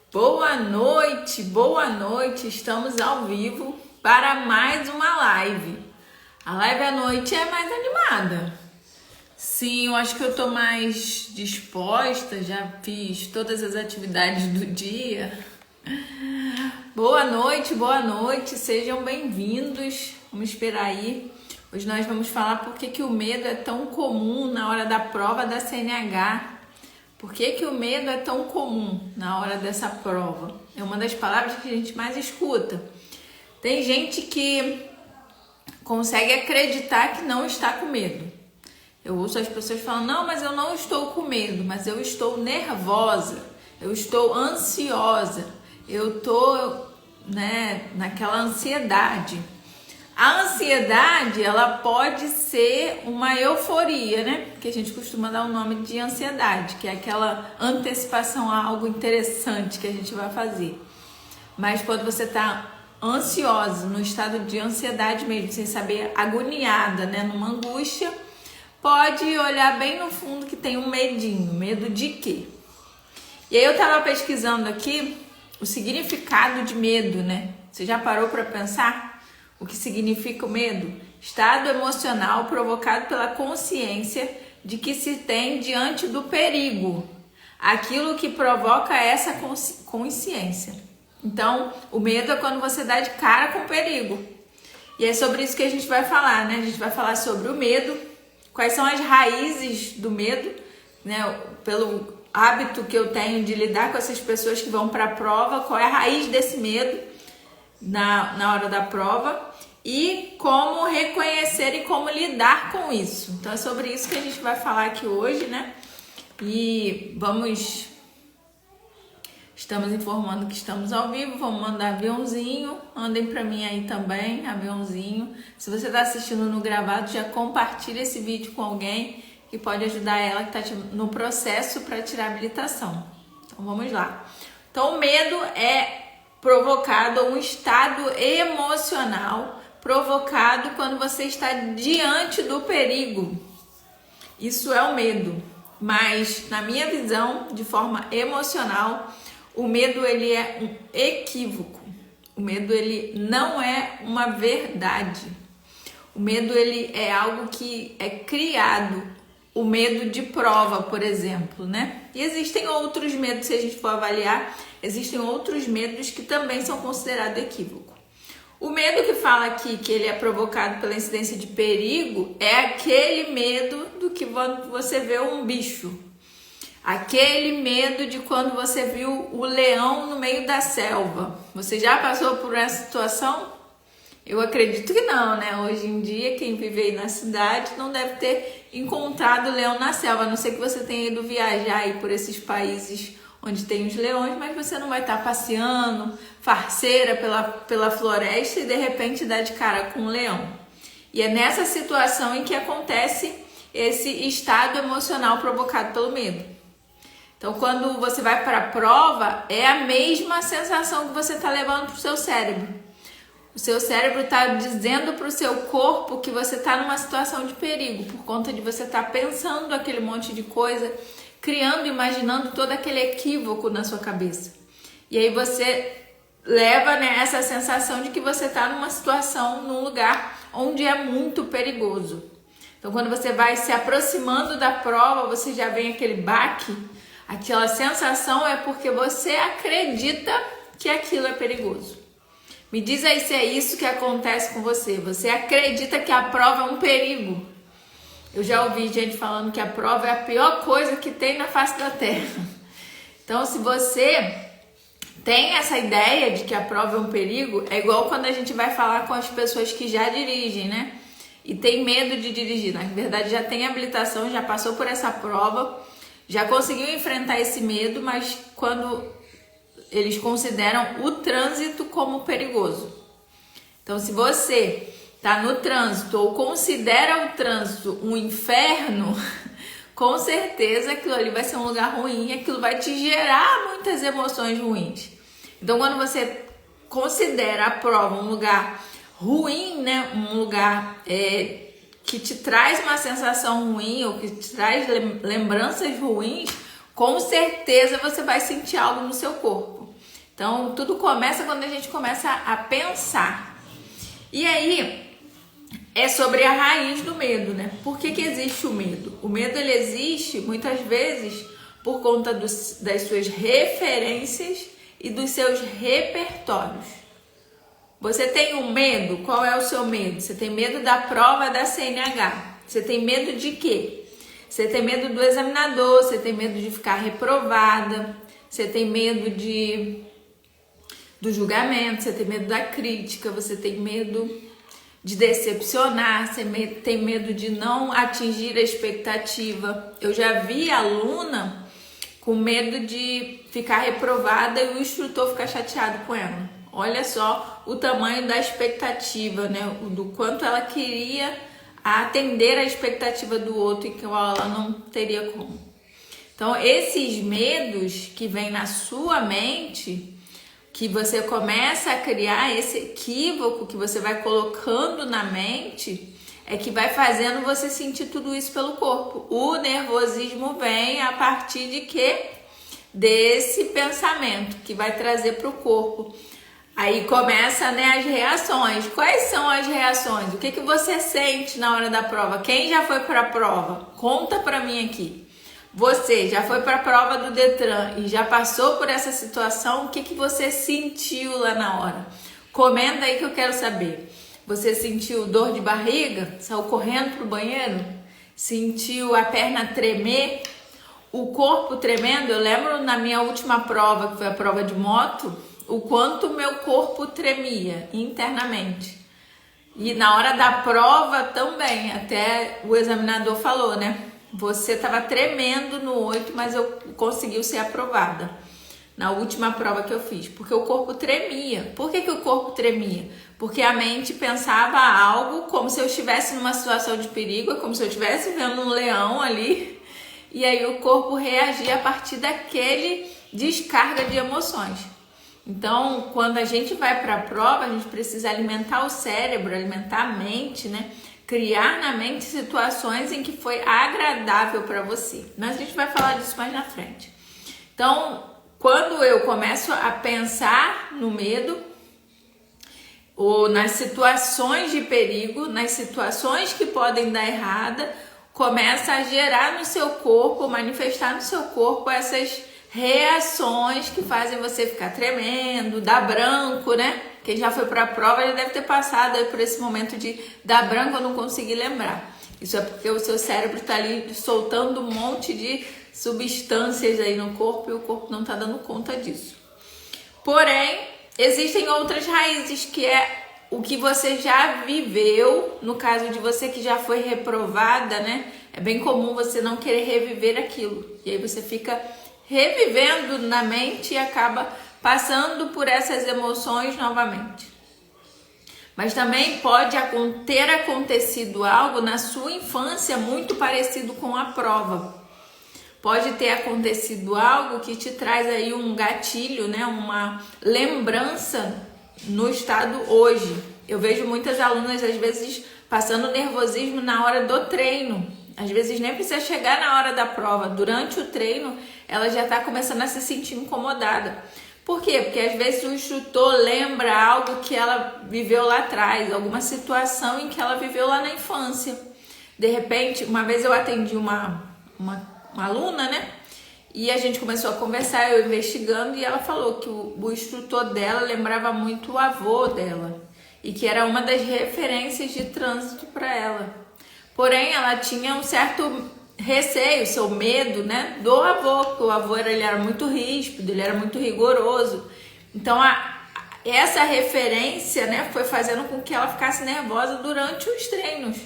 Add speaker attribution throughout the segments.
Speaker 1: Boa noite, estamos ao vivo para mais uma live. A live à noite é mais animada. Sim, eu acho que eu tô mais disposta, já fiz todas as atividades do dia. Boa noite, sejam bem-vindos. Vamos esperar aí. Hoje nós vamos falar por que o medo é tão comum na hora da prova da CNH. Por que o medo é tão comum na hora dessa prova? É uma das palavras que a gente mais escuta. Tem gente que consegue acreditar que não está com medo. Eu ouço as pessoas falando, não, mas eu não estou com medo, mas eu estou nervosa, eu estou ansiosa, eu estou, naquela ansiedade. A ansiedade, ela pode ser uma euforia, né? Que a gente costuma dar o nome de ansiedade, que é aquela antecipação a algo interessante que a gente vai fazer. Mas quando você está ansiosa, no estado de ansiedade mesmo, sem saber, agoniada, né? Numa angústia, pode olhar bem no fundo que tem um medinho. Medo de quê? E aí eu tava pesquisando aqui o significado de medo, né? Você já parou para pensar? O que significa o medo? Estado emocional provocado pela consciência de que se tem diante do perigo. Aquilo que provoca essa consciência. Então, o medo é quando você dá de cara com o perigo. E é sobre isso que a gente vai falar, né? A gente vai falar sobre o medo, quais são as raízes do medo, né? Pelo hábito que eu tenho de lidar com essas pessoas que vão para a prova, qual é a raiz desse medo na hora da prova e como reconhecer e como lidar com isso. Então é sobre isso que a gente vai falar aqui hoje, né? E estamos informando que estamos ao vivo, vamos mandar aviãozinho, mandem para mim aí também, aviãozinho. Se você está assistindo no gravado, já compartilha esse vídeo com alguém que pode ajudar ela que está no processo para tirar a habilitação. Então vamos lá. Então o medo é provocado, um estado emocional provocado quando você está diante do perigo. Isso é o medo. Mas na minha visão, de forma emocional, o medo ele é um equívoco. O medo ele não é uma verdade. O medo ele é algo que é criado. O medo de prova, por exemplo, né? E existem outros medos, se a gente for avaliar, existem outros medos que também são considerados equívoco. O medo que fala aqui que ele é provocado pela incidência de perigo é aquele medo do que você vê um bicho. Aquele medo de quando você viu o leão no meio da selva. Você já passou por essa situação? Eu acredito que não, né? Hoje em dia, quem vive aí na cidade não deve ter encontrado leão na selva, a não ser que você tenha ido viajar aí por esses países onde tem os leões, mas você não vai estar passeando, farceira pela floresta e de repente dar de cara com um leão. E é nessa situação em que acontece esse estado emocional provocado pelo medo. Então, quando você vai para a prova, é a mesma sensação que você está levando para o seu cérebro. O seu cérebro está dizendo para o seu corpo que você está numa situação de perigo, por conta de você estar pensando aquele monte de coisa, criando, imaginando todo aquele equívoco na sua cabeça. E aí você leva, essa sensação de que você está numa situação, num lugar onde é muito perigoso. Então, quando você vai se aproximando da prova, você já vem aquele baque, aquela sensação é porque você acredita que aquilo é perigoso. Me diz aí se é isso que acontece com você. Você acredita que a prova é um perigo. Eu já ouvi gente falando que a prova é a pior coisa que tem na face da terra. Então, se você tem essa ideia de que a prova é um perigo, é igual quando a gente vai falar com as pessoas que já dirigem, né? E tem medo de dirigir. Na verdade, já tem habilitação, já passou por essa prova, já conseguiu enfrentar esse medo, mas quando eles consideram o trânsito como perigoso. Então, se você está no trânsito ou considera o trânsito um inferno, com certeza aquilo ali vai ser um lugar ruim, aquilo vai te gerar muitas emoções ruins. Então, quando você considera a prova um lugar ruim, né, um lugar que te traz uma sensação ruim ou que te traz lembranças ruins, com certeza você vai sentir algo no seu corpo. Então, tudo começa quando a gente começa a pensar. E aí, é sobre a raiz do medo, né? Por que existe o medo? O medo, ele existe, muitas vezes, por conta das suas referências e dos seus repertórios. Você tem um medo? Qual é o seu medo? Você tem medo da prova da CNH. Você tem medo de quê? Você tem medo do examinador, você tem medo de ficar reprovada, você tem medo do julgamento, você tem medo da crítica, você tem medo de decepcionar, você tem medo de não atingir a expectativa. Eu já vi aluna com medo de ficar reprovada e o instrutor ficar chateado com ela. Olha só o tamanho da expectativa, né? Do quanto ela queria atender a expectativa do outro e que ela não teria como. Então, esses medos que vêm na sua mente, que você começa a criar esse equívoco que você vai colocando na mente, é que vai fazendo você sentir tudo isso pelo corpo. O nervosismo vem a partir de quê? Desse pensamento que vai trazer para o corpo. Aí começa, né, as reações. Quais são as reações? O que você sente na hora da prova? Quem já foi para a prova? Conta para mim aqui. Você já foi para a prova do Detran e já passou por essa situação? O que você sentiu lá na hora? Comenta aí que eu quero saber. Você sentiu dor de barriga? Saiu correndo pro banheiro? Sentiu a perna tremer? O corpo tremendo? Eu lembro na minha última prova, que foi a prova de moto, o quanto meu corpo tremia internamente. E na hora da prova também, até o examinador falou, né? Você estava tremendo no 8, mas eu consegui ser aprovada na última prova que eu fiz, porque o corpo tremia. Por que o corpo tremia? Porque a mente pensava algo como se eu estivesse numa situação de perigo, como se eu estivesse vendo um leão ali, e aí o corpo reagia a partir daquele descarga de emoções. Então, quando a gente vai para a prova, a gente precisa alimentar o cérebro, alimentar a mente, né? Criar na mente situações em que foi agradável para você. Mas a gente vai falar disso mais na frente. Então, quando eu começo a pensar no medo, ou nas situações de perigo, nas situações que podem dar errada, começa a gerar no seu corpo, manifestar no seu corpo essas reações que fazem você ficar tremendo, dar branco, né? Quem já foi para a prova já deve ter passado aí por esse momento de dar branco ou não conseguir lembrar. Isso é porque o seu cérebro está ali soltando um monte de substâncias aí no corpo e o corpo não está dando conta disso. Porém, existem outras raízes que é o que você já viveu, no caso de você que já foi reprovada, né? É bem comum você não querer reviver aquilo. E aí você fica revivendo na mente e acaba passando por essas emoções novamente. Mas também pode ter acontecido algo na sua infância muito parecido com a prova. Pode ter acontecido algo que te traz aí um gatilho, né? Uma lembrança no estado hoje. Eu vejo muitas alunas, às vezes, passando nervosismo na hora do treino. Às vezes nem precisa chegar na hora da prova. Durante o treino, ela já está começando a se sentir incomodada. Por quê? Porque às vezes o instrutor lembra algo que ela viveu lá atrás, alguma situação em que ela viveu lá na infância. De repente, uma vez eu atendi uma aluna, né? E a gente começou a conversar, eu investigando, e ela falou que o instrutor dela lembrava muito o avô dela. E que era uma das referências de trânsito para ela. Porém, ela tinha um certo receio, seu medo, né, do avô, porque o avô ele era muito ríspido, ele era muito rigoroso. Então, essa referência, né, foi fazendo com que ela ficasse nervosa durante os treinos.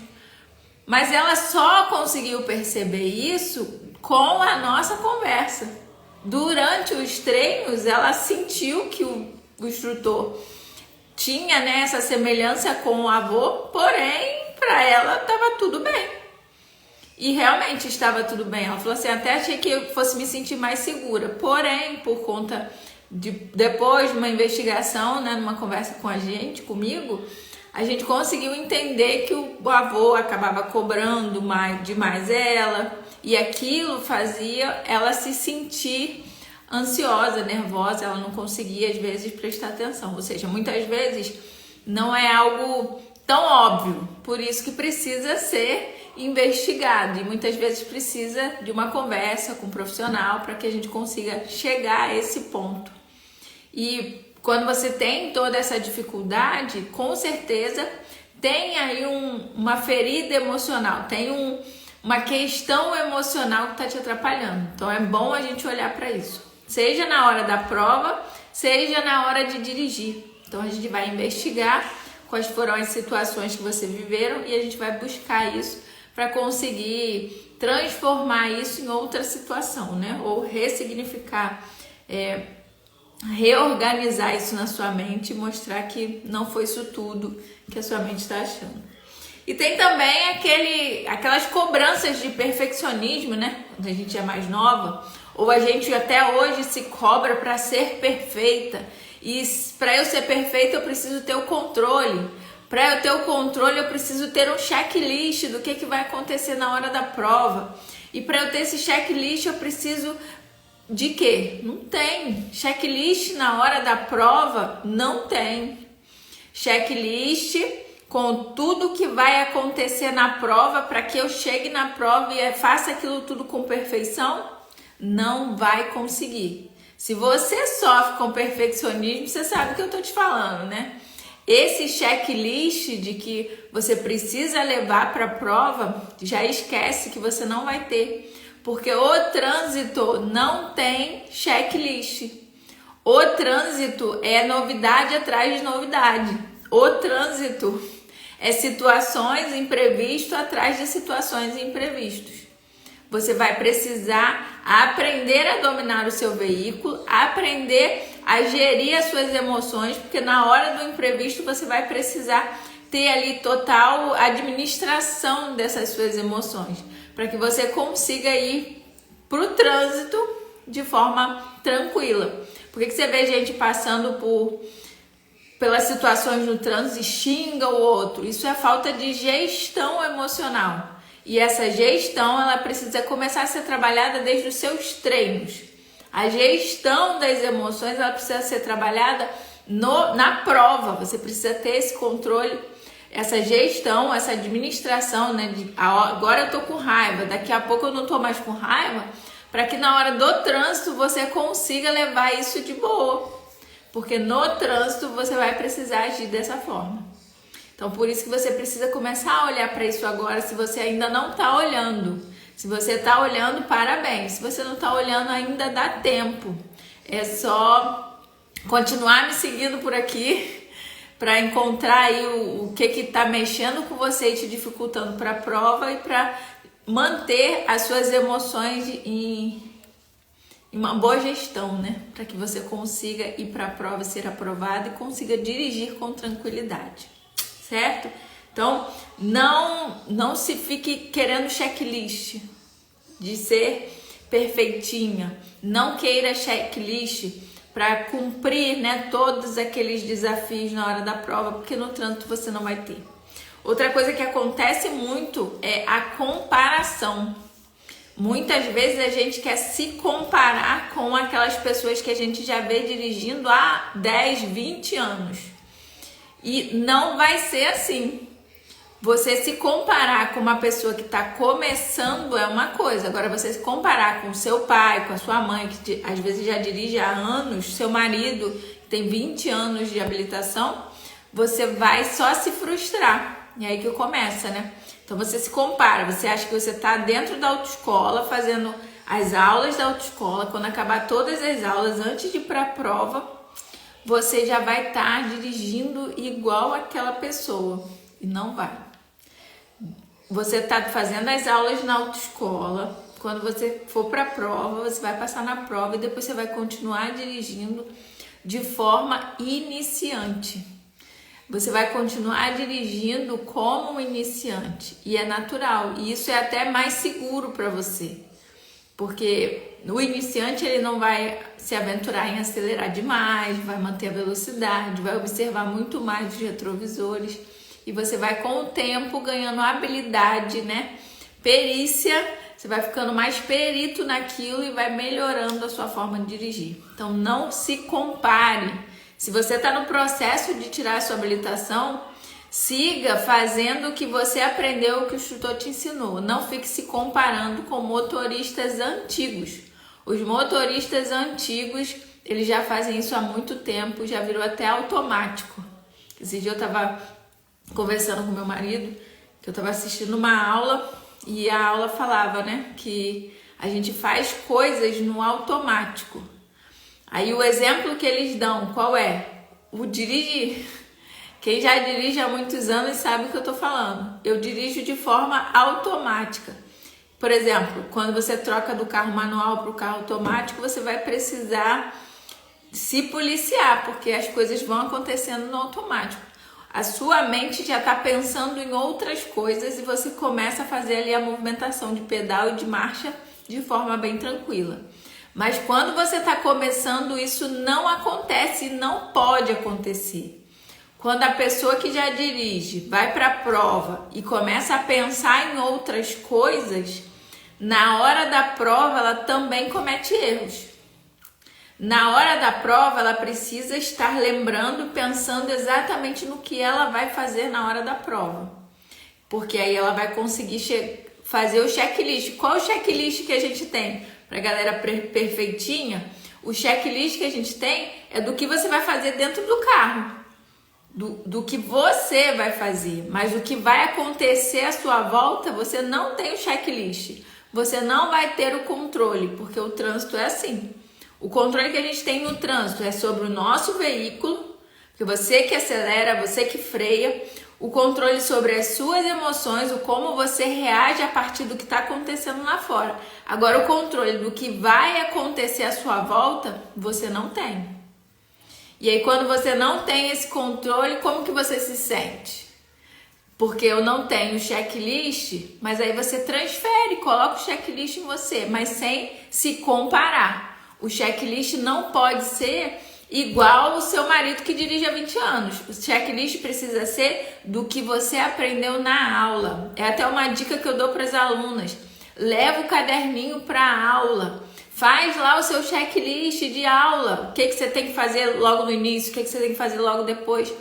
Speaker 1: Mas ela só conseguiu perceber isso com a nossa conversa. Durante os treinos, ela sentiu que o instrutor tinha, né, essa semelhança com o avô, porém, para ela estava tudo bem. E realmente estava tudo bem. Ela falou assim, até achei que eu fosse me sentir mais segura. Porém, por conta de depois de uma investigação, né, numa conversa com a gente, comigo, a gente conseguiu entender que o avô acabava cobrando demais ela. E aquilo fazia ela se sentir ansiosa, nervosa, ela não conseguia às vezes prestar atenção. Ou seja, muitas vezes não é algo tão óbvio, por isso que precisa ser investigado e muitas vezes precisa de uma conversa com um profissional para que a gente consiga chegar a esse ponto. E quando você tem toda essa dificuldade, com certeza tem aí uma ferida emocional, tem uma questão emocional que está te atrapalhando. Então é bom a gente olhar para isso, seja na hora da prova, seja na hora de dirigir. Então a gente vai investigar quais foram as situações que você viveram e a gente vai buscar isso para conseguir transformar isso em outra situação, né? Ou ressignificar, reorganizar isso na sua mente e mostrar que não foi isso tudo que a sua mente está achando. E tem também aquelas cobranças de perfeccionismo, né? Quando a gente é mais nova, ou a gente até hoje se cobra para ser perfeita. E para eu ser perfeita eu preciso ter o controle. Para eu ter o controle eu preciso ter um checklist do que vai acontecer na hora da prova. E para eu ter esse checklist eu preciso de quê? Não tem. Checklist na hora da prova não tem. Checklist com tudo que vai acontecer na prova para que eu chegue na prova e faça aquilo tudo com perfeição, não vai conseguir. Se você sofre com perfeccionismo, você sabe o que eu tô te falando, né? Esse checklist de que você precisa levar para a prova, já esquece que você não vai ter. Porque o trânsito não tem checklist. O trânsito é novidade atrás de novidade. O trânsito é situações imprevistas atrás de situações imprevistas. Você vai precisar aprender a dominar o seu veículo, aprender a gerir as suas emoções, porque na hora do imprevisto você vai precisar ter ali total administração dessas suas emoções, para que você consiga ir para o trânsito de forma tranquila. Por que você vê gente passando pelas situações no trânsito e xinga o outro? Isso é falta de gestão emocional. E essa gestão, ela precisa começar a ser trabalhada desde os seus treinos. A gestão das emoções, ela precisa ser trabalhada na prova. Você precisa ter esse controle, essa gestão, essa administração, né? Agora eu tô com raiva, daqui a pouco eu não tô mais com raiva, para que na hora do trânsito você consiga levar isso de boa. Porque no trânsito você vai precisar agir dessa forma. Então, por isso que você precisa começar a olhar para isso agora, se você ainda não está olhando. Se você está olhando, parabéns. Se você não está olhando, ainda dá tempo. É só continuar me seguindo por aqui para encontrar aí o que está mexendo com você e te dificultando para a prova e para manter as suas emoções em uma boa gestão, né? Para que você consiga ir para a prova, ser aprovado e consiga dirigir com tranquilidade. Certo? Então, não se fique querendo checklist de ser perfeitinha. Não queira checklist para cumprir, né, todos aqueles desafios na hora da prova, porque no trânsito você não vai ter. Outra coisa que acontece muito é a comparação. Muitas vezes a gente quer se comparar com aquelas pessoas que a gente já vê dirigindo há 10, 20 anos. E não vai ser assim. Você se comparar com uma pessoa que está começando é uma coisa. Agora, você se comparar com seu pai, com a sua mãe, que às vezes já dirige há anos, seu marido, que tem 20 anos de habilitação, você vai só se frustrar. E aí que começa, né? Então, você se compara. Você acha que você está dentro da autoescola, fazendo as aulas da autoescola. Quando acabar todas as aulas, antes de ir para a prova, você já vai estar dirigindo igual aquela pessoa. E não vai. Você está fazendo as aulas na autoescola. Quando você for para a prova, você vai passar na prova e depois você vai continuar dirigindo de forma iniciante. Você vai continuar dirigindo como um iniciante. E é natural. E isso é até mais seguro para você. Porque o iniciante, ele não vai se aventurar em acelerar demais, vai manter a velocidade, vai observar muito mais os retrovisores e você vai com o tempo ganhando habilidade, né? Perícia, você vai ficando mais perito naquilo e vai melhorando a sua forma de dirigir. Então não se compare. Se você está no processo de tirar a sua habilitação, siga fazendo o que você aprendeu, o que o instrutor te ensinou. Não fique se comparando com motoristas antigos. Os motoristas antigos, eles já fazem isso há muito tempo, já virou até automático. Esse dia eu estava conversando com meu marido, que eu estava assistindo uma aula e a aula falava, né, que a gente faz coisas no automático. Aí o exemplo que eles dão, qual é? O dirigir. Quem já dirige há muitos anos sabe o que eu tô falando. Eu dirijo de forma automática. Por exemplo, quando você troca do carro manual para o carro automático, você vai precisar se policiar, porque as coisas vão acontecendo no automático. A sua mente já está pensando em outras coisas e você começa a fazer ali a movimentação de pedal e de marcha de forma bem tranquila. Mas quando você está começando, isso não acontece e não pode acontecer. Quando a pessoa que já dirige vai para a prova e começa a pensar em outras coisas, na hora da prova ela também comete erros. Na hora da prova ela precisa estar lembrando, pensando exatamente no que ela vai fazer na hora da prova. Porque aí ela vai conseguir fazer o checklist. Qual o checklist que a gente tem? Para a galera perfeitinha, o checklist que a gente tem é do que você vai fazer dentro do carro, do que você vai fazer, mas o que vai acontecer à sua volta, você não tem o checklist, você não vai ter o controle, porque o trânsito é assim. O controle que a gente tem no trânsito é sobre o nosso veículo, porque você que acelera, você que freia, o controle sobre as suas emoções, o como você reage a partir do que está acontecendo lá fora. Agora, o controle do que vai acontecer à sua volta, você não tem. E aí, quando você não tem esse controle, como que você se sente? Porque eu não tenho checklist, mas aí você transfere, coloca o checklist em você, mas sem se comparar. O checklist não pode ser igual o seu marido que dirige há 20 anos. O checklist precisa ser do que você aprendeu na aula. É até uma dica que eu dou para as alunas. Leva o caderninho para a aula. Faz lá o seu checklist de aula. O que você tem que fazer logo no início, o que você tem que fazer logo depois.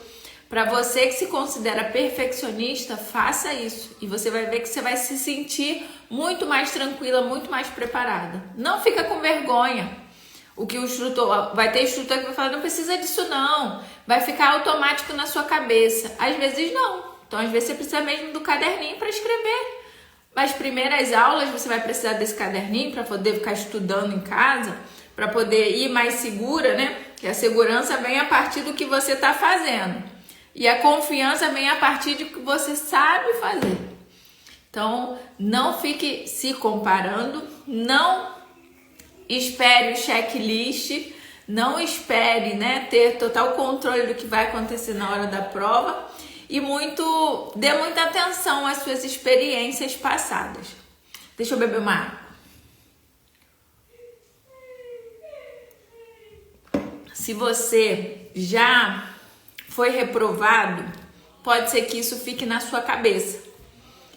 Speaker 1: Para você que se considera perfeccionista, faça isso. E você vai ver que você vai se sentir muito mais tranquila, muito mais preparada. Não fica com vergonha. O que o instrutor, vai ter instrutor que vai falar, não precisa disso não, vai ficar automático na sua cabeça. Às vezes não, então às vezes você precisa mesmo do caderninho para escrever. As primeiras aulas você vai precisar desse caderninho para poder ficar estudando em casa, para poder ir mais segura, né? Que a segurança vem a partir do que você está fazendo e a confiança vem a partir de que você sabe fazer. Então não fique se comparando, não espere o checklist, não espere, né, ter total controle do que vai acontecer na hora da prova e dê muita atenção às suas experiências passadas. Deixa eu beber uma água. Se você já foi reprovado, pode ser que isso fique na sua cabeça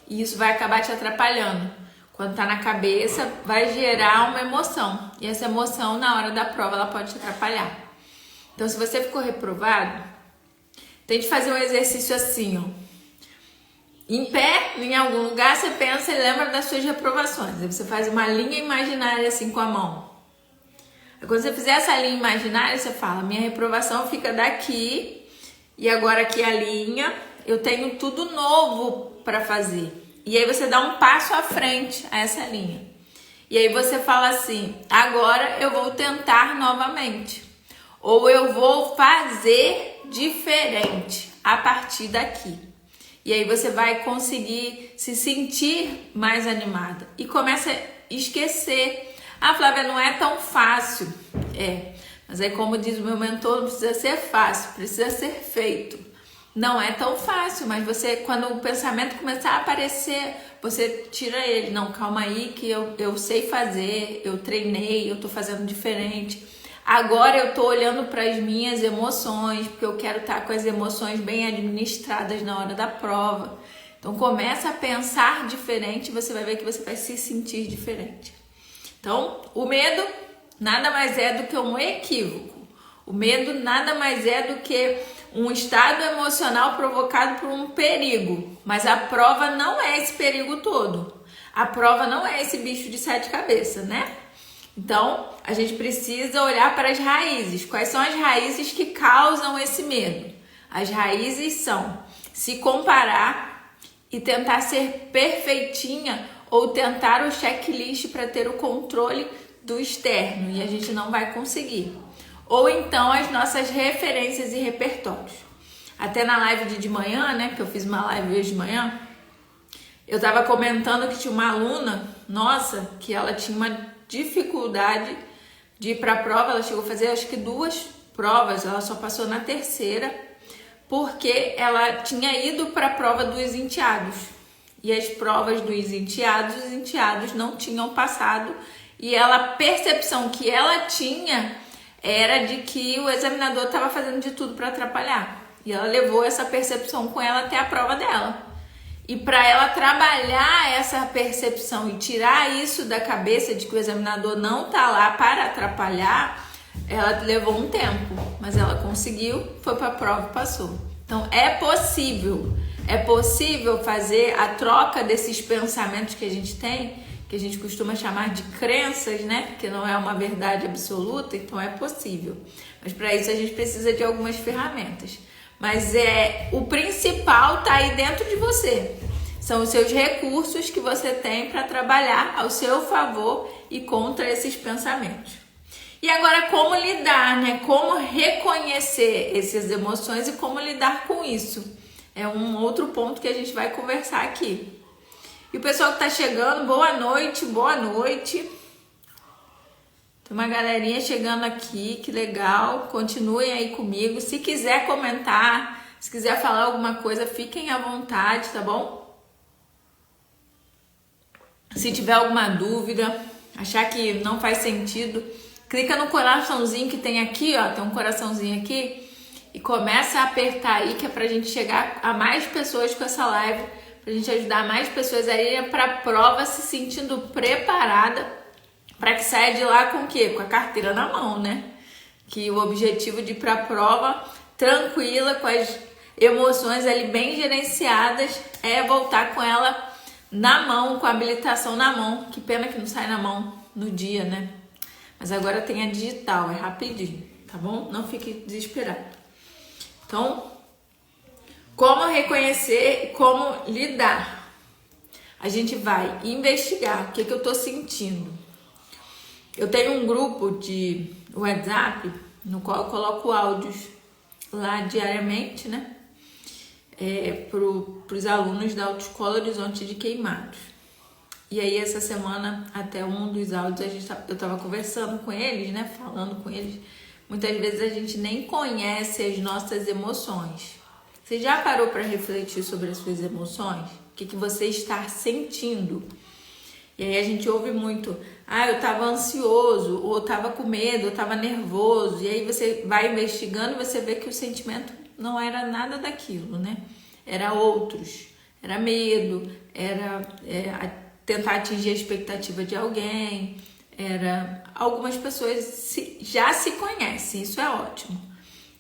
Speaker 1: e isso vai acabar te atrapalhando. Quando tá na cabeça, vai gerar uma emoção. E essa emoção, na hora da prova, ela pode te atrapalhar. Então, se você ficou reprovado, tente fazer um exercício assim, ó. Em pé, em algum lugar, você pensa e lembra das suas reprovações. Aí você faz uma linha imaginária assim com a mão. Aí, quando você fizer essa linha imaginária, você fala, minha reprovação fica daqui. E agora aqui a linha, eu tenho tudo novo para fazer. E aí você dá um passo à frente a essa linha. E aí você fala assim, agora eu vou tentar novamente. Ou eu vou fazer diferente a partir daqui. E aí você vai conseguir se sentir mais animada. E começa a esquecer. Ah, Flávia, não é tão fácil. Mas aí como diz o meu mentor, não precisa ser fácil, precisa ser feito. Não é tão fácil, mas você, quando o pensamento começar a aparecer, você tira ele. Não, calma aí que eu sei fazer, eu treinei, eu tô fazendo diferente. Agora eu tô olhando para as minhas emoções, porque eu quero estar com as emoções bem administradas na hora da prova. Então começa a pensar diferente, você vai ver que você vai se sentir diferente. Então, o medo nada mais é do que um equívoco. O medo nada mais é do que um estado emocional provocado por um perigo. Mas a prova não é esse perigo todo. A prova não é esse bicho de 7 cabeças, né? Então, a gente precisa olhar para as raízes. Quais são as raízes que causam esse medo? As raízes são se comparar e tentar ser perfeitinha ou tentar o checklist para ter o controle do externo e a gente não vai conseguir. Ou então as nossas referências e repertórios. Até na live de manhã, né, que eu fiz uma live hoje de manhã, eu tava comentando que tinha uma aluna nossa que ela tinha uma dificuldade de ir para a prova. Ela chegou a fazer acho que 2 provas, ela só passou na 3ª porque ela tinha ido para a prova dos enteados. E as provas dos enteados, os enteados não tinham passado e a percepção que ela tinha era de que o examinador estava fazendo de tudo para atrapalhar. E ela levou essa percepção com ela até a prova dela. E para ela trabalhar essa percepção e tirar isso da cabeça de que o examinador não está lá para atrapalhar, ela levou um tempo, mas ela conseguiu, foi para a prova e passou. Então é possível fazer a troca desses pensamentos que a gente tem, que a gente costuma chamar de crenças, né? Que não é uma verdade absoluta, então é possível. Mas para isso a gente precisa de algumas ferramentas. Mas o principal tá aí dentro de você. São os seus recursos que você tem para trabalhar ao seu favor e contra esses pensamentos. E agora como lidar, né? Como reconhecer essas emoções e como lidar com isso. É um outro ponto que a gente vai conversar aqui. E o pessoal que tá chegando, boa noite, boa noite. Tem uma galerinha chegando aqui, que legal. Continuem aí comigo. Se quiser comentar, se quiser falar alguma coisa, fiquem à vontade, tá bom? Se tiver alguma dúvida, achar que não faz sentido, clica no coraçãozinho que tem aqui, ó. Tem um coraçãozinho aqui. E começa a apertar aí, que é pra gente chegar a mais pessoas com essa live. Pra gente ajudar mais pessoas a irem pra prova se sentindo preparada, para que saia de lá com o quê? Com a carteira na mão, né? Que o objetivo de ir para a prova tranquila, com as emoções ali bem gerenciadas, é voltar com ela na mão, com a habilitação na mão. Que pena que não sai na mão no dia, né? Mas agora tem a digital, é rapidinho, tá bom? Não fique desesperado. Então, como reconhecer e como lidar? A gente vai investigar o que eu tô sentindo. Eu tenho um grupo de WhatsApp no qual eu coloco áudios lá diariamente, né? Para os alunos da Autoescola Horizonte de Queimados. E aí essa semana, até um dos áudios, eu tava conversando com eles, né? Falando com eles. Muitas vezes a gente nem conhece as nossas emoções. Você já parou para refletir sobre as suas emoções? O que você está sentindo? E aí a gente ouve muito, eu tava ansioso, ou eu tava com medo, eu tava nervoso. E aí você vai investigando e você vê que o sentimento não era nada daquilo, né? Era outros, era medo, era tentar atingir a expectativa de alguém, era... Algumas pessoas já se conhecem, isso é ótimo.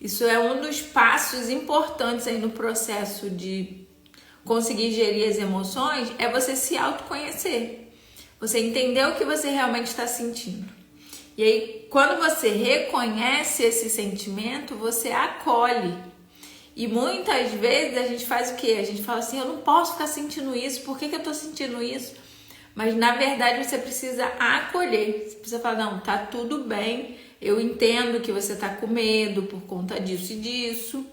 Speaker 1: Isso é um dos passos importantes aí no processo de conseguir gerir as emoções, é você se autoconhecer. Você entender o que você realmente está sentindo. E aí, quando você reconhece esse sentimento, você acolhe. E muitas vezes a gente faz o quê? A gente fala assim, eu não posso ficar sentindo isso, por que eu tô sentindo isso? Mas na verdade você precisa acolher. Você precisa falar, não, tá tudo bem, eu entendo que você tá com medo por conta disso e disso,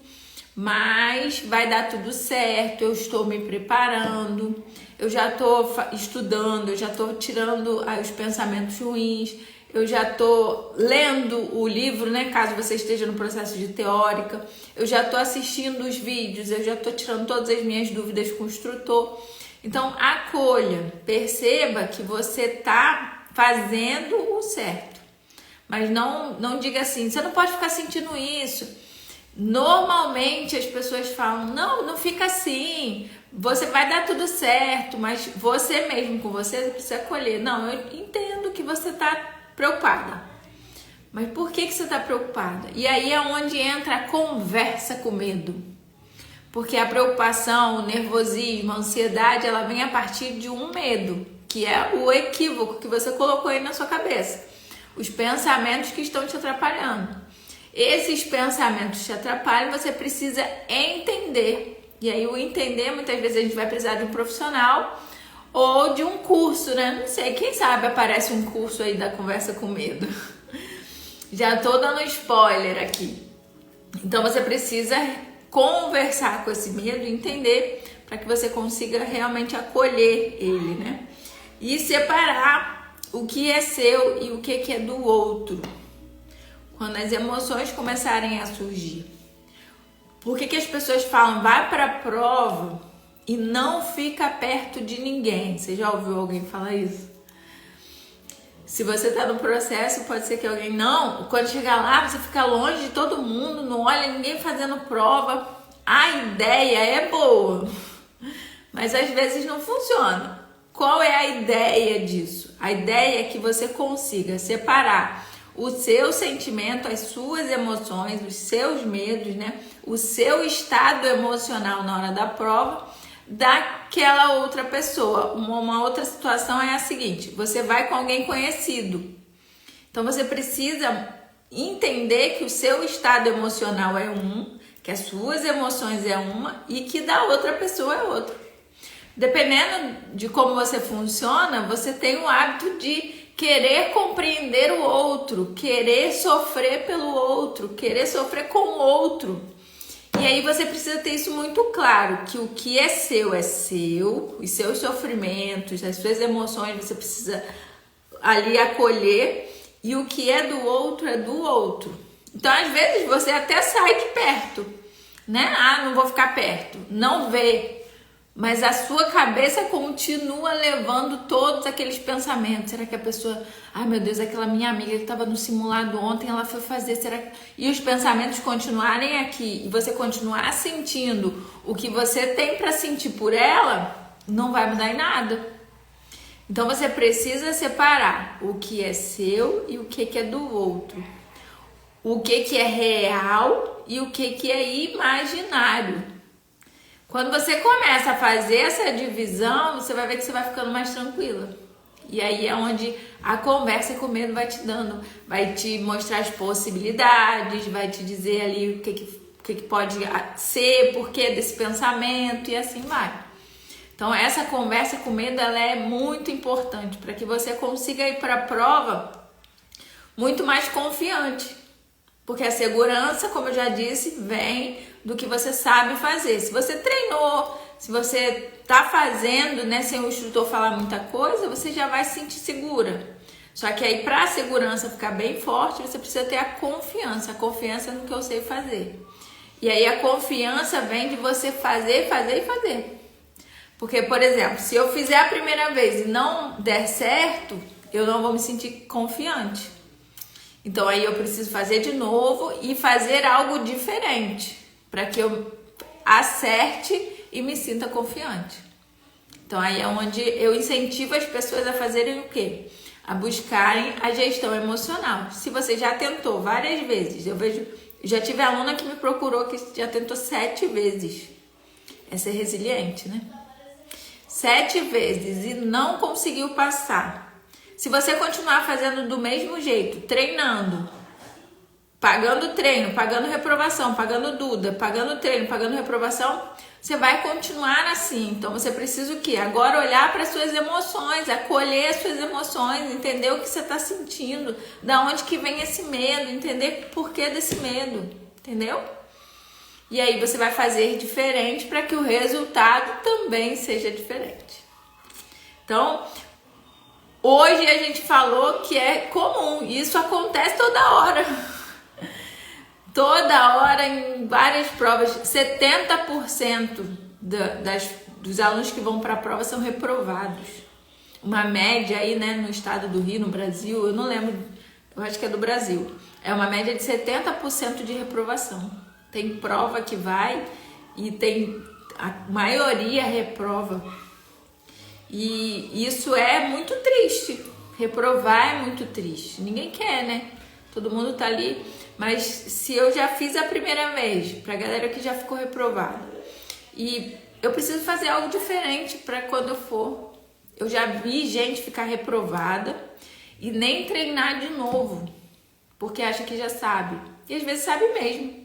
Speaker 1: mas vai dar tudo certo, eu estou me preparando, eu já estou estudando, eu já estou tirando os pensamentos ruins, eu já estou lendo o livro, né, caso você esteja no processo de teórica, eu já estou assistindo os vídeos, eu já estou tirando todas as minhas dúvidas com o instrutor. Então, acolha, perceba que você está fazendo o certo, mas não diga assim, você não pode ficar sentindo isso. Normalmente as pessoas falam, não, não fica assim, você vai dar tudo certo, mas você mesmo com você precisa acolher. Não, eu entendo que você está preocupada, mas por que você está preocupada? E aí é onde entra a conversa com medo. Porque a preocupação, o nervosismo, a ansiedade, ela vem a partir de um medo, que é o equívoco que você colocou aí na sua cabeça. Os pensamentos que estão te atrapalhando. Esses pensamentos te atrapalham, você precisa entender. E aí o entender, muitas vezes a gente vai precisar de um profissional ou de um curso, né? Não sei, quem sabe aparece um curso aí da conversa com medo. Já tô dando spoiler aqui. Então você precisa conversar com esse medo, entender, para que você consiga realmente acolher ele, né? E separar o que é seu e o que é do outro. Quando as emoções começarem a surgir. Por que as pessoas falam, vai para a prova e não fica perto de ninguém? Você já ouviu alguém falar isso? Se você está no processo, pode ser que alguém não. Quando chegar lá, você fica longe de todo mundo, não olha ninguém fazendo prova. A ideia é boa, mas às vezes não funciona. Qual é a ideia disso? A ideia é que você consiga separar o seu sentimento, as suas emoções, os seus medos, né? O seu estado emocional na hora da prova daquela outra pessoa. Uma outra situação é a seguinte: você vai com alguém conhecido. Então você precisa entender que o seu estado emocional é um, que as suas emoções é uma e que da outra pessoa é outra. Dependendo de como você funciona, você tem o hábito de querer compreender o outro, querer sofrer pelo outro, querer sofrer com o outro. E aí você precisa ter isso muito claro, que o que é seu, os seus sofrimentos, as suas emoções, você precisa ali acolher, e o que é do outro é do outro. Então, às vezes, você até sai de perto, né? Ah, não vou ficar perto, não vê. Mas a sua cabeça continua levando todos aqueles pensamentos. Será que a pessoa... Ai, meu Deus, aquela minha amiga que estava no simulado ontem, ela foi fazer... Será que... E os pensamentos continuarem aqui e você continuar sentindo o que você tem para sentir por ela, não vai mudar em nada. Então, você precisa separar o que é seu e o que é do outro. O que é real e o que é imaginário. Quando você começa a fazer essa divisão, você vai ver que você vai ficando mais tranquila. E aí é onde a conversa com o medo vai te dando, vai te mostrar as possibilidades, vai te dizer ali o que pode ser, por que desse pensamento e assim vai. Então essa conversa com o medo, ela é muito importante para que você consiga ir para a prova muito mais confiante. Porque a segurança, como eu já disse, vem do que você sabe fazer. Se você treinou, se você tá fazendo, né, sem o instrutor falar muita coisa, você já vai se sentir segura. Só que aí, para a segurança ficar bem forte, você precisa ter a confiança no que eu sei fazer. E aí a confiança vem de você fazer. Porque, por exemplo, se eu fizer a primeira vez e não der certo, eu não vou me sentir confiante. Então aí eu preciso fazer de novo e fazer algo diferente para que eu acerte e me sinta confiante. Então aí é onde eu incentivo as pessoas a fazerem o quê? A buscarem a gestão emocional. Se você já tentou várias vezes, já tive aluna que me procurou que já tentou 7 vezes. É ser resiliente, né? 7 vezes e não conseguiu passar. Se você continuar fazendo do mesmo jeito, treinando, pagando treino, pagando reprovação, pagando dúvida, pagando treino, pagando reprovação, você vai continuar assim. Então você precisa o quê? Agora olhar para as suas emoções, acolher as suas emoções, entender o que você está sentindo, da onde que vem esse medo, entender o porquê desse medo, entendeu? E aí você vai fazer diferente para que o resultado também seja diferente. Então, hoje a gente falou que é comum, isso acontece toda hora. Toda hora, em várias provas, 70% dos alunos que vão para a prova são reprovados. Uma média aí, né, no estado do Rio, no Brasil, eu não lembro, eu acho que é do Brasil. É uma média de 70% de reprovação. Tem prova que vai e tem a maioria reprova. E isso é muito triste. Reprovar é muito triste. Ninguém quer, né? Todo mundo tá ali. Mas se eu já fiz a primeira vez, pra galera que já ficou reprovada, e eu preciso fazer algo diferente para quando eu for. Eu já vi gente ficar reprovada e nem treinar de novo, porque acha que já sabe. E às vezes sabe mesmo.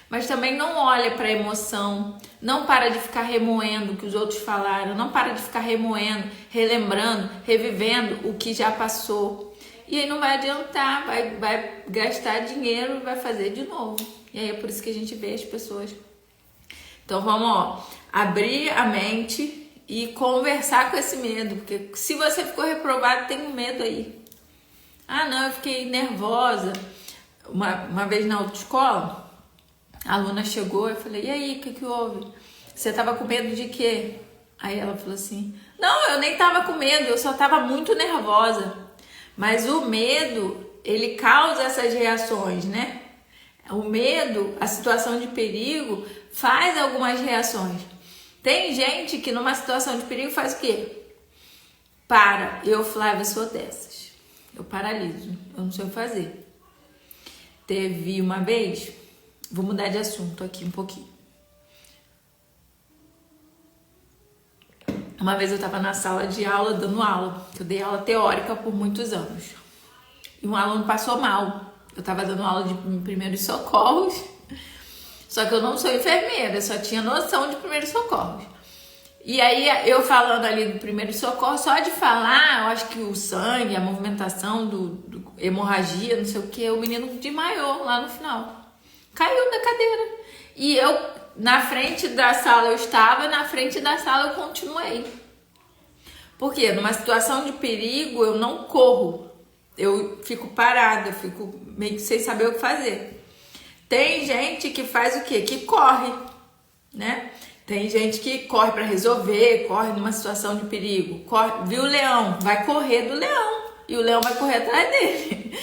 Speaker 1: Mas também não olha para a emoção, não para de ficar remoendo o que os outros falaram, não para de ficar remoendo, relembrando, revivendo o que já passou. E aí não vai adiantar, vai gastar dinheiro e vai fazer de novo. E aí é por isso que a gente vê as pessoas. Então vamos, abrir a mente e conversar com esse medo, porque se você ficou reprovado, tem um medo aí. Ah não, eu fiquei nervosa. Uma vez na autoescola, a aluna chegou, eu falei, e aí, o que houve? Você tava com medo de quê? Aí ela falou assim, não, eu nem tava com medo, eu só tava muito nervosa. Mas o medo, ele causa essas reações, né? O medo, a situação de perigo, faz algumas reações. Tem gente que numa situação de perigo faz o quê? Para. Eu, Flávia, sou dessas. Eu paraliso, eu não sei o que fazer. Teve uma vez... Vou mudar de assunto aqui um pouquinho. Uma vez eu estava na sala de aula, dando aula. Eu dei aula teórica por muitos anos. E um aluno passou mal. Eu estava dando aula de primeiros socorros. Só que eu não sou enfermeira, só tinha noção de primeiros socorros. E aí eu falando ali do primeiro socorro, só de falar, eu acho que o sangue, a movimentação do hemorragia, não sei o que, o menino desmaiou lá no final. Caiu da cadeira. E eu, na frente da sala eu estava, na frente da sala eu continuei. Porque numa situação de perigo eu não corro. Eu fico parada, eu fico meio que sem saber o que fazer. Tem gente que faz o quê? Que corre, né? Tem gente que corre para resolver, corre numa situação de perigo. Corre, viu o leão? Vai correr do leão. E o leão vai correr atrás dele.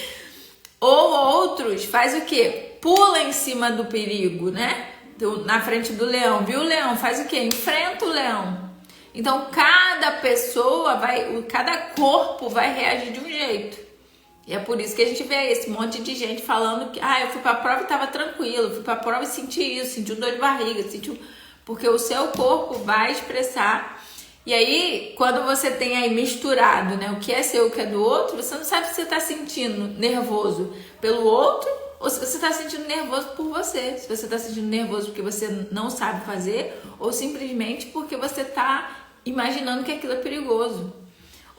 Speaker 1: Ou outros faz o quê? Pula em cima do perigo, né? Na frente do leão. Viu o leão? Faz o quê? Enfrenta o leão. Então, cada pessoa cada corpo vai reagir de um jeito. E é por isso que a gente vê esse monte de gente falando que eu fui pra prova e tava tranquilo, fui pra prova e senti isso, senti dor de barriga, porque o seu corpo vai expressar. E aí, quando você tem aí misturado, né, o que é seu e o que é do outro, você não sabe se você tá sentindo nervoso pelo outro ou se você tá sentindo nervoso por você. Se você tá sentindo nervoso porque você não sabe fazer ou simplesmente porque você tá imaginando que aquilo é perigoso.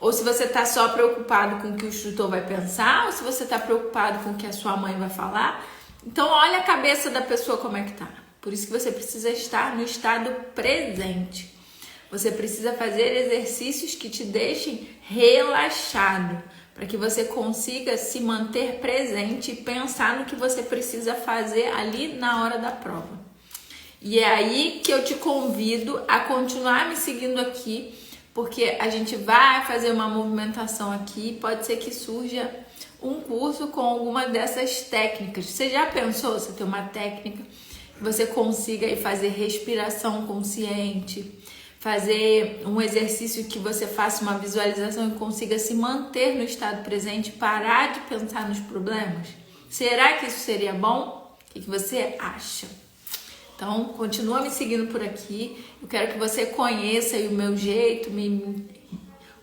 Speaker 1: Ou se você tá só preocupado com o que o instrutor vai pensar, ou se você tá preocupado com o que a sua mãe vai falar. Então, olha a cabeça da pessoa como é que tá. Por isso que você precisa estar no estado presente. Você precisa fazer exercícios que te deixem relaxado, para que você consiga se manter presente e pensar no que você precisa fazer ali na hora da prova. E é aí que eu te convido a continuar me seguindo aqui, porque a gente vai fazer uma movimentação aqui, pode ser que surja um curso com alguma dessas técnicas. Você já pensou você ter uma técnica que você consiga aí fazer respiração consciente, fazer um exercício que você faça uma visualização e consiga se manter no estado presente, parar de pensar nos problemas? Será que isso seria bom? O que você acha? Então, continua me seguindo por aqui. Eu quero que você conheça aí o meu jeito,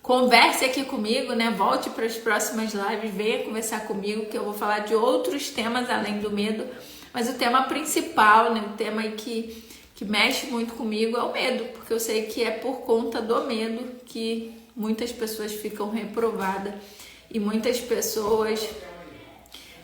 Speaker 1: converse aqui comigo, né? Volte para as próximas lives, venha conversar comigo, que eu vou falar de outros temas além do medo. Mas o tema principal, né? O tema aí que mexe muito comigo é o medo, porque eu sei que é por conta do medo que muitas pessoas ficam reprovadas e muitas pessoas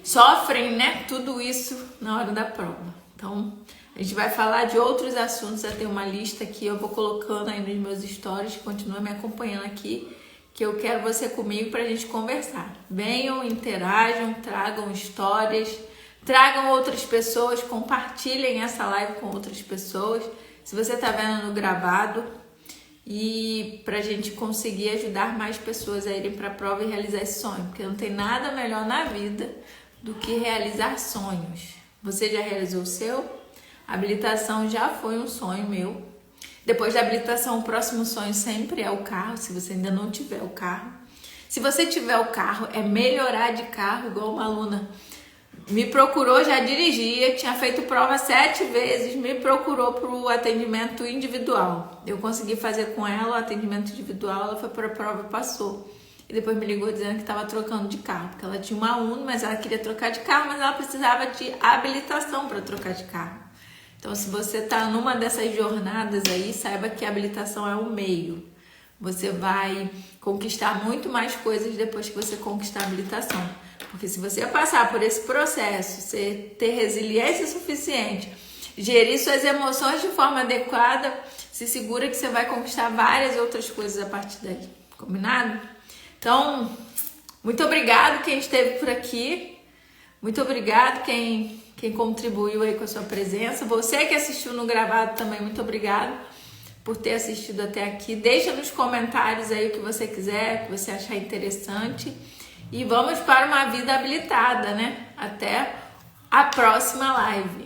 Speaker 1: sofrem, né, tudo isso na hora da prova. Então, a gente vai falar de outros assuntos, já tem uma lista aqui, eu vou colocando aí nos meus stories, continua me acompanhando aqui, que eu quero você comigo pra gente conversar. Venham, interajam, tragam histórias, tragam outras pessoas, compartilhem essa live com outras pessoas, se você tá vendo no gravado, e pra gente conseguir ajudar mais pessoas a irem pra prova e realizar esse sonho, porque não tem nada melhor na vida do que realizar sonhos. Você já realizou o seu? A habilitação já foi um sonho meu. Depois da habilitação, o próximo sonho sempre é o carro, se você ainda não tiver o carro. Se você tiver o carro, é melhorar de carro, igual uma aluna me procurou, já dirigia, tinha feito prova 7 vezes, me procurou para o atendimento individual. Eu consegui fazer com ela o atendimento individual, ela foi para a prova e passou. E depois me ligou dizendo que estava trocando de carro, porque ela tinha uma Uno, mas ela queria trocar de carro, mas ela precisava de habilitação para trocar de carro. Então, se você está numa dessas jornadas aí, saiba que a habilitação é o meio. Você vai conquistar muito mais coisas depois que você conquistar a habilitação. Porque se você passar por esse processo, você ter resiliência suficiente, gerir suas emoções de forma adequada, se segura que você vai conquistar várias outras coisas a partir daí. Combinado? Então, muito obrigado quem esteve por aqui. Muito obrigado quem contribuiu aí com a sua presença. Você que assistiu no gravado também, muito obrigado por ter assistido até aqui. Deixa nos comentários aí o que você quiser, o que você achar interessante. E vamos para uma vida habilitada, né? Até a próxima live.